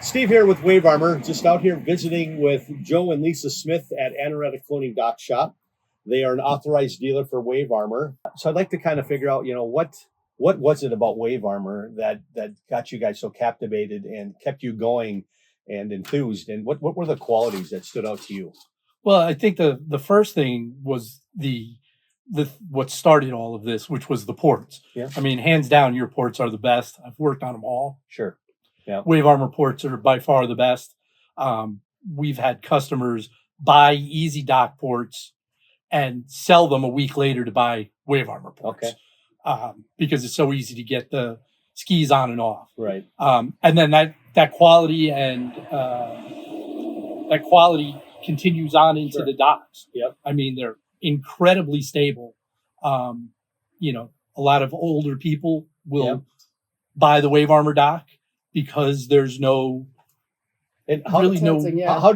Steve here with Wave Armor, just out here visiting with Joe and Lisa Smith at Adirondack Floating Dock Shop. They are an authorized dealer for Wave Armor. So I'd like to kind of figure out, what was it about Wave Armor that got you guys so captivated and kept you going and enthused? And what were the qualities that stood out to you? Well, I think the first thing was the what started all of this, which was the ports. Yeah. I mean, hands down, your ports are the best. I've worked on them all. Sure. Yeah. Wave Armor ports are by far the best. We've had customers buy Easy Dock ports and sell them a week later to buy Wave Armor ports. Okay. Because it's so easy to get the skis on and off. Right. And then that quality and that quality continues on into the docks. Yep. I mean, they're incredibly stable. A lot of older people will buy the Wave Armor dock because there's no. And how do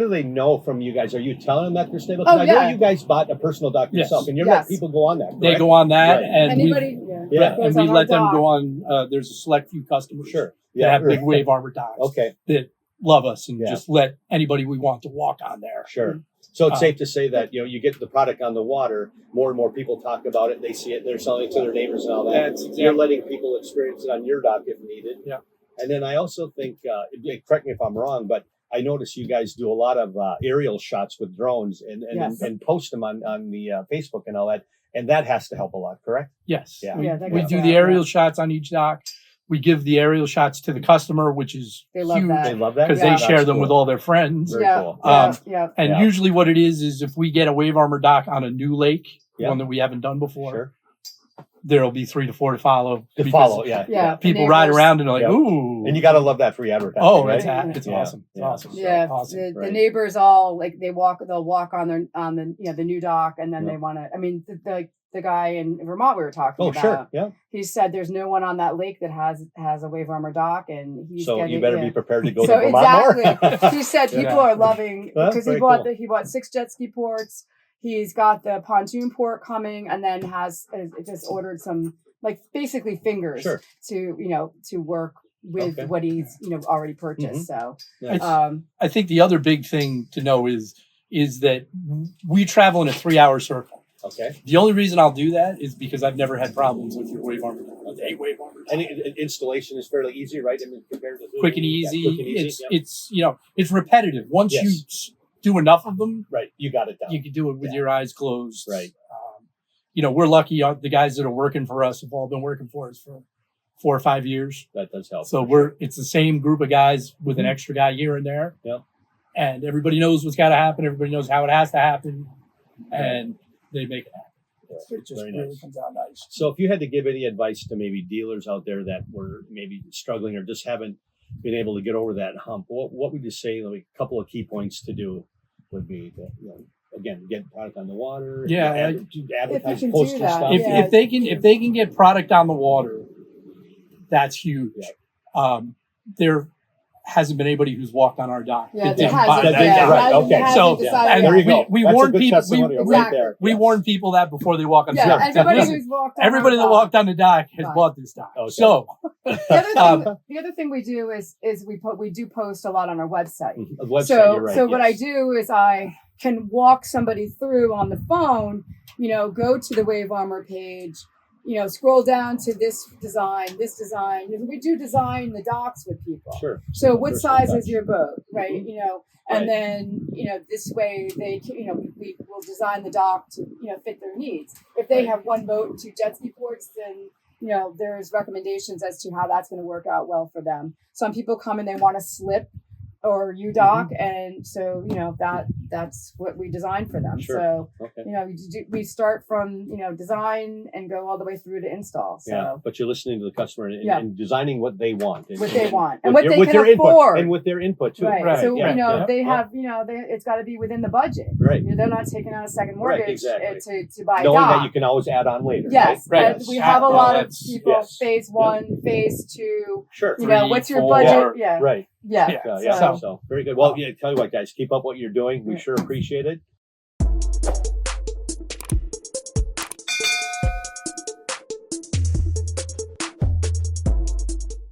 they know from you guys? Are you telling them that they're stable? Oh, I know you guys bought a personal dock yourself, and you let people go on that. Correct? They go on that, right. and anybody, and we let them go on. There's a select few customers that have big Wave Armor docks that love us and just let anybody we want to walk on there. Sure. So it's safe to say that you get the product on the water, more and more people talk about it. They see it. They're selling it to their neighbors and all that. You're letting people experience it on your dock if needed. Yeah. And then I also think, correct me if I'm wrong, but I notice you guys do a lot of aerial shots with drones and post them on the Facebook and all that. And that has to help a lot, correct? Yes. Yeah. We do the aerial shots on each dock. We give the aerial shots to the customer, which is huge. They love that because they share them with all their friends. Very cool. And usually what it is if we get a Wave Armor dock on a new lake, one that we haven't done before, there'll be 3 to 4 to follow. People ride around and are like, ooh. And you got to love that free advertising. Oh, right? it's awesome. It's awesome. Yeah. Awesome. The neighbors all they'll walk on the new dock, and then they want to. I mean, the guy in Vermont we were talking about. Sure. Yeah. He said there's no one on that lake that has a Wave Armor dock, and you better be prepared to go to Vermont more. He said people are loving because he bought 6 jet ski ports. He's got the pontoon port coming, and then has just ordered some basically fingers to work with what he's already purchased. So I think the other big thing to know is that we travel in a 3-hour circle. Okay. The only reason I'll do that is because I've never had problems with your Wave Armor. Wave Armor. And installation is fairly easy, right? I mean, compared to quick and easy. It's repetitive. Once you do enough of them, you got it down. You can do it with your eyes closed. Right. We're lucky. The guys that are working for us have all been working for us for 4 or 5 years. That does help. So it's the same group of guys with an extra guy here and there. Yep. And everybody knows what's got to happen. Everybody knows how it has to happen, and they make it happen. It just really comes out nice. So if you had to give any advice to maybe dealers out there that were maybe struggling or just haven't been able to get over that hump, what would you say? A couple of key points to do would be to, again, get product on the water. Advertise, post your stuff. If they can get product on the water, that's huge. Yeah. There hasn't been anybody who's walked on our dock. Yeah, right. Okay. So there you go. We warn people. We warn people that before they walk on the dock. Everybody that walked on the dock has bought this dock. Okay. So the other thing we do is we do post a lot on our website. So what I do is I can walk somebody through on the phone. Go to the Wave Armor page. Scroll down to this design. We do design the docks with people. Sure. So what size is your boat, right? And then, this way they, we will design the dock to, fit their needs. If they have one boat and 2 jet ski ports, then, there's recommendations as to how that's going to work out well for them. Some people come and they want to slip or U-dock, and so that's what we design for them. Sure. So we start from design and go all the way through to install. So but you're listening to the customer and designing what they want, and what they can afford, and with their input too. Right. So they have it's got to be within the budget. Right. They're not taking out a second mortgage to buy a knowing dock. that you can always add on later. Yes. Right. We have a lot of people. Phase 1, phase 2. Sure. What's your budget? Right. Yeah. So very good. Well, tell you what, guys, keep up what you're doing. We sure appreciate it.